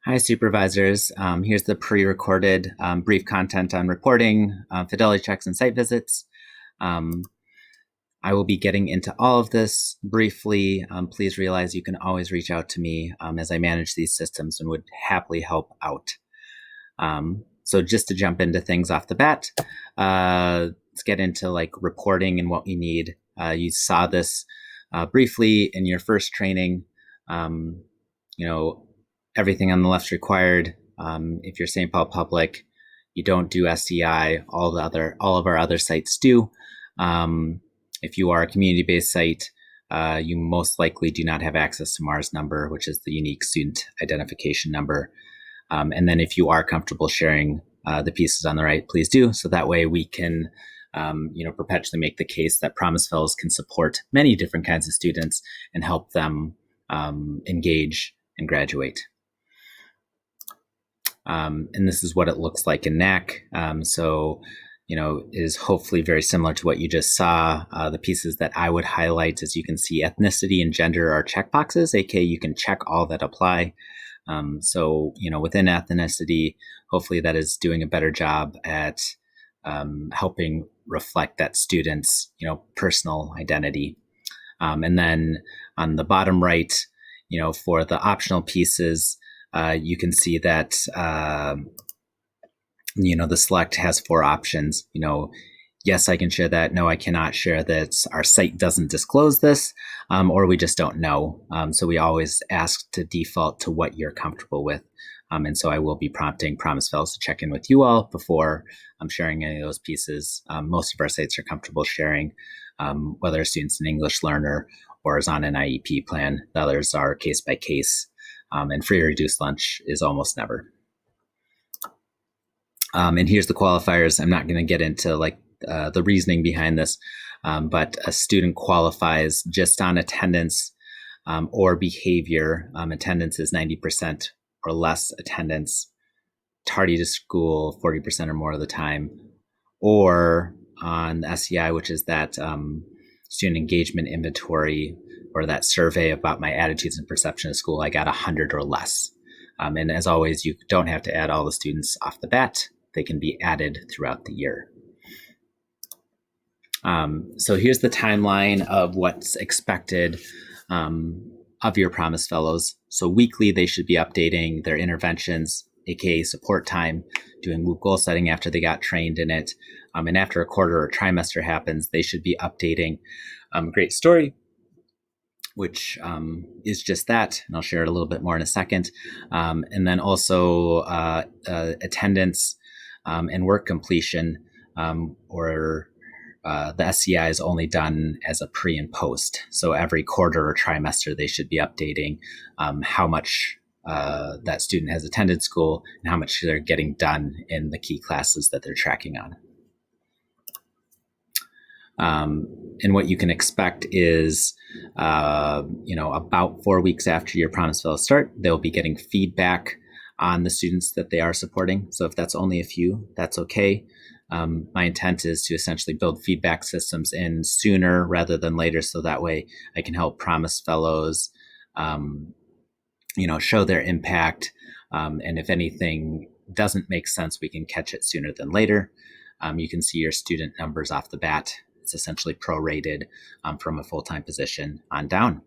Hi, supervisors. Here's the pre-recorded brief content on reporting, fidelity checks, and site visits. I will be getting into all of this briefly. Please realize you can always reach out to me as I manage these systems and would happily help out. So just to jump into things off the bat, let's get into like reporting and what we need. You saw this briefly in your first training. You know, everything on the left's required. If you're St. Paul Public, you don't do SDI. All of our other sites do. If you are a community-based site, you most likely do not have access to MARS number, which is the unique student identification number. And then if you are comfortable sharing the pieces on the right, please do. So that way we can, perpetually make the case that Promise Fellows can support many different kinds of students and help them engage and graduate. And this is what it looks like in NAC. Is hopefully very similar to what you just saw. The pieces that I would highlight, as you can see, ethnicity and gender are checkboxes, aka you can check all that apply. Within ethnicity, hopefully that is doing a better job at helping reflect that student's, personal identity. And then on the bottom right, for the optional pieces, you can see that, the select has 4 options. Yes, I can share that. No, I cannot share that. Our site doesn't disclose this, or we just don't know. So we always ask to default to what you're comfortable with. And so I will be prompting Promise Fellows to check in with you all before I'm sharing any of those pieces. Most of our sites are comfortable sharing, whether a student's an English learner or is on an IEP plan. The others are case by case, and free or reduced lunch is almost never. And here's the qualifiers. I'm not going to get into the reasoning behind this, but a student qualifies just on attendance or behavior. Attendance is 90% or less attendance, tardy to school 40% or more of the time, or on the SEI, which is that student engagement inventory or that survey about my attitudes and perception of school, I got 100 or less. And as always, you don't have to add all the students off the bat. They can be added throughout the year. So here's the timeline of what's expected of your Promise Fellows. So weekly, they should be updating their interventions, aka support time, doing WOOP goal setting after they got trained in it. And after a quarter or trimester happens, they should be updating Great Story, which is just that. And I'll share it a little bit more in a second. And then also attendance and work completion, or the SCI is only done as a pre and post. So every quarter or trimester, they should be updating how much that student has attended school and how much they're getting done in the key classes that they're tracking on. And what you can expect is, about 4 weeks after your Promise Fellows start, they'll be getting feedback on the students that they are supporting. So if that's only a few, that's okay. My intent is to essentially build feedback systems in sooner rather than later, so that way I can help Promise Fellows, show their impact. And if anything doesn't make sense, we can catch it sooner than later. You can see your student numbers off the bat. It's essentially prorated from a full-time position on down.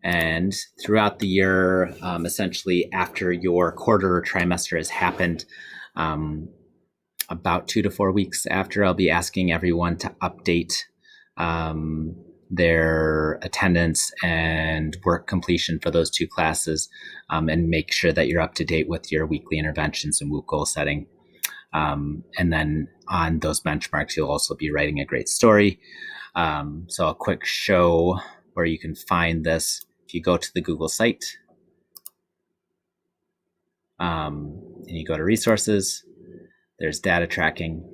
And throughout the year, essentially after your quarter or trimester has happened, about 2 to 4 weeks after, I'll be asking everyone to update their attendance and work completion for those 2 classes, and make sure that you're up to date with your weekly interventions and WOOP goal setting. And then on those benchmarks, you'll also be writing a great story. So a quick show where you can find this. If you go to the Google site, and you go to resources, there's data tracking.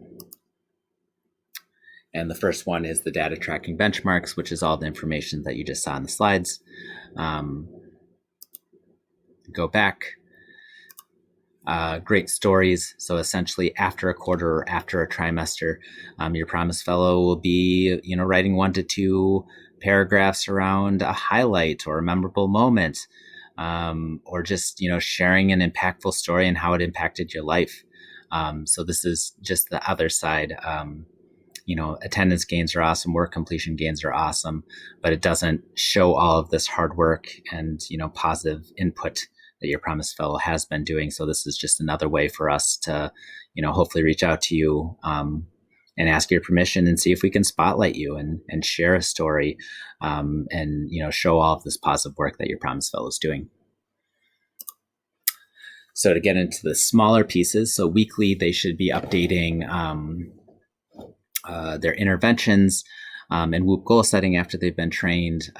And the first one is the data tracking benchmarks, which is all the information that you just saw in the slides. Go back. Great stories. So essentially after a quarter or after a trimester, your Promise Fellow will be, writing 1 to 2 paragraphs around a highlight or a memorable moment. or just, sharing an impactful story and how it impacted your life. So this is just the other side. Attendance gains are awesome, work completion gains are awesome, but it doesn't show all of this hard work and, positive input that your Promise Fellow has been doing. So this is just another way for us to, hopefully reach out to you and ask your permission and see if we can spotlight you and share a story and, show all of this positive work that your Promise Fellow is doing. So to get into the smaller pieces, so weekly they should be updating their interventions and WHOOP goal setting after they've been trained.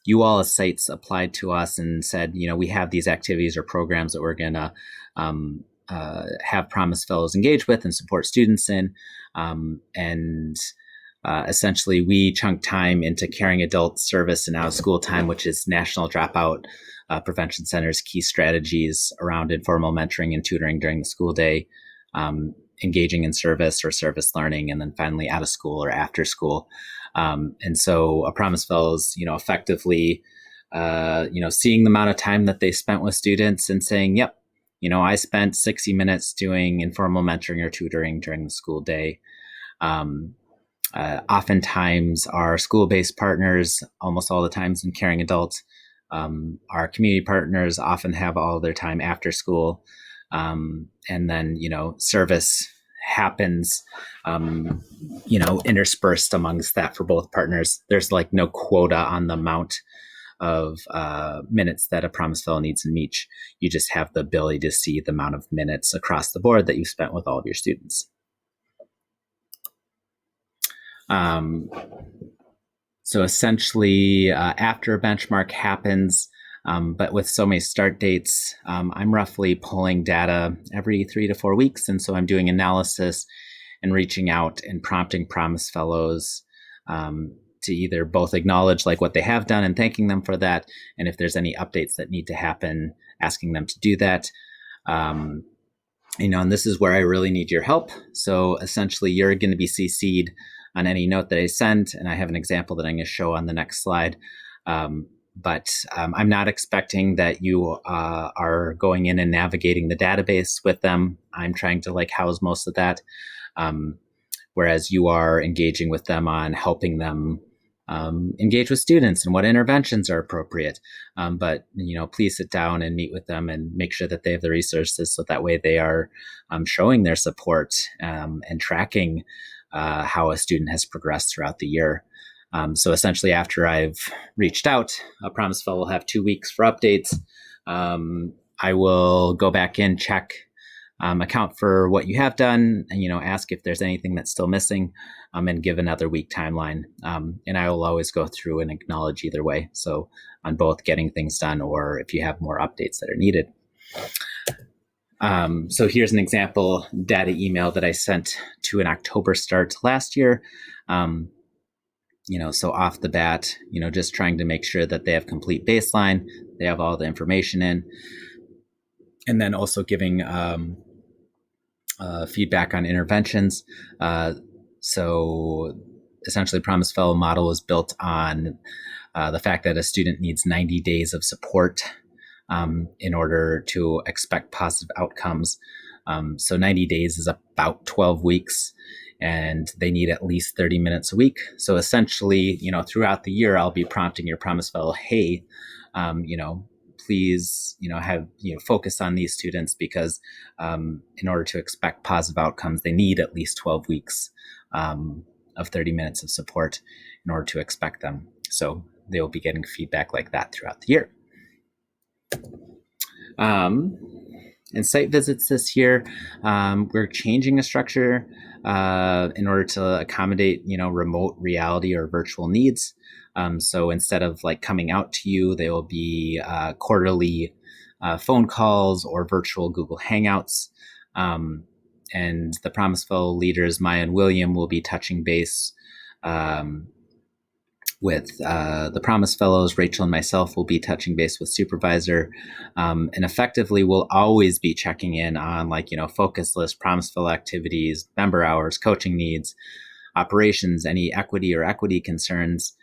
You all as sites applied to us and said, we have these activities or programs that we're going to have Promise Fellows engage with and support students in. Essentially, we chunk time into caring adult service and out of school time, which is National Dropout Prevention Center's key strategies around informal mentoring and tutoring during the school day, engaging in service or service learning, and then finally out of school or after school. And so a Promise Fellows, effectively, seeing the amount of time that they spent with students and saying, yep, I spent 60 minutes doing informal mentoring or tutoring during the school day. Oftentimes our school-based partners, almost all the times in caring adults, our community partners often have all their time after school. And then, service happens, interspersed amongst that for both partners. There's like no quota on the amount of minutes that a Promise Fellow needs in each. You just have the ability to see the amount of minutes across the board that you've spent with all of your students. So essentially, after a benchmark happens, but with so many start dates, I'm roughly pulling data every 3 to 4 weeks. And so I'm doing analysis and reaching out and prompting Promise Fellows to either both acknowledge like what they have done and thanking them for that. And if there's any updates that need to happen, asking them to do that. And this is where I really need your help. So essentially, you're going to be CC'd on any note that I send. And I have an example that I'm going to show on the next slide. But I'm not expecting that you are going in and navigating the database with them. I'm trying to house most of that, whereas you are engaging with them on helping them engage with students and what interventions are appropriate. But please sit down and meet with them and make sure that they have the resources so that way they are showing their support and tracking how a student has progressed throughout the year. So essentially, after I've reached out, a Promise Fellow will have 2 weeks for updates. I will go back in, check, account for what you have done, and ask if there's anything that's still missing, and give another week timeline. And I will always go through and acknowledge either way. So on both getting things done or if you have more updates that are needed. So here's an example data email that I sent to an October start last year. So off the bat, just trying to make sure that they have complete baseline, they have all the information in, and then also giving feedback on interventions. So essentially, Promise Fellow model was built on the fact that a student needs 90 days of support in order to expect positive outcomes. So 90 days is about 12 weeks. And they need at least 30 minutes a week. So essentially, throughout the year, I'll be prompting your Promise Fellow, hey, please, have, focus on these students because in order to expect positive outcomes, they need at least 12 weeks of 30 minutes of support in order to expect them. So they will be getting feedback like that throughout the year. And site visits this year, we're changing the structure in order to accommodate, remote reality or virtual needs. So instead of coming out to you, they will be quarterly phone calls or virtual Google Hangouts. And the Promise Fellow leaders, Maya and William, will be touching base with the Promise Fellows. Rachel and myself will be touching base with Supervisor, and effectively we'll always be checking in on focus list, Promise Fellow activities, member hours, coaching needs, operations, any equity or equity concerns.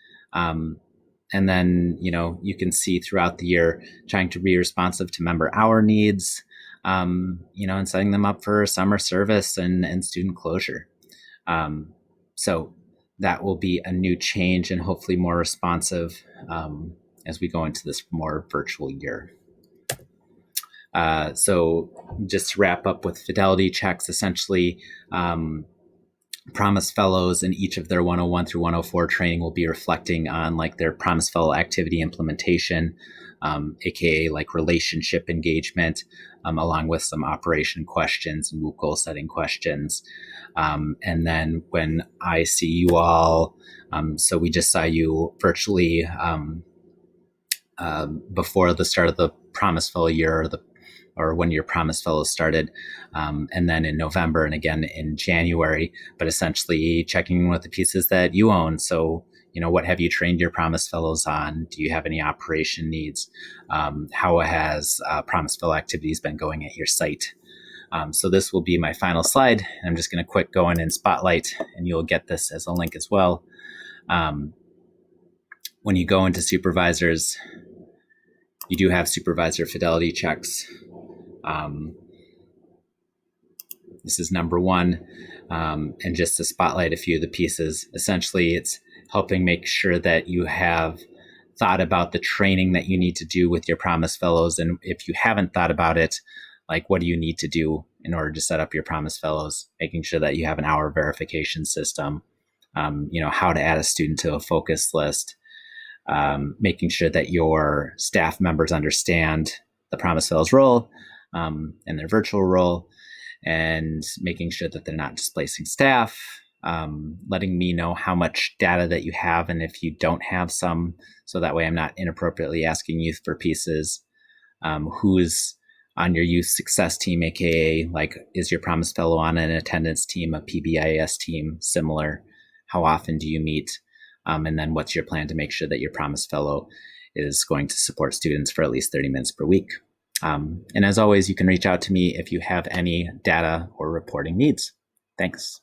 And then, you can see throughout the year trying to be responsive to member hour needs, and setting them up for summer service and student closure. So that will be a new change and hopefully more responsive as we go into this more virtual year. So just to wrap up with Fidelity checks, essentially, Promise Fellows in each of their 101 through 104 training will be reflecting on like their Promise Fellow activity implementation, aka like relationship engagement, along with some operation questions and MOOC goal setting questions. And then when I see you all, so we just saw you virtually before the start of the Promise Fellow year, or when your Promise Fellows started, and then in November and again in January, but essentially checking with the pieces that you own. So, what have you trained your Promise Fellows on? Do you have any operation needs? How has Promise Fellow activities been going at your site? So this will be my final slide. I'm just going to quick go in and spotlight, and you'll get this as a link as well. When you go into supervisors, you do have supervisor fidelity checks. This is number one. And just to spotlight a few of the pieces, essentially it's helping make sure that you have thought about the training that you need to do with your Promise Fellows. And if you haven't thought about it, like what do you need to do in order to set up your Promise Fellows, making sure that you have an hour verification system, how to add a student to a focus list, making sure that your staff members understand the Promise Fellows role and their virtual role, and making sure that they're not displacing staff, letting me know how much data that you have and if you don't have some, so that way I'm not inappropriately asking youth for pieces, who's on your youth success team, aka like is your Promise Fellow on an attendance team, a PBIS team, similar, how often do you meet, and then what's your plan to make sure that your Promise Fellow is going to support students for at least 30 minutes per week. And as always, you can reach out to me if you have any data or reporting needs. Thanks.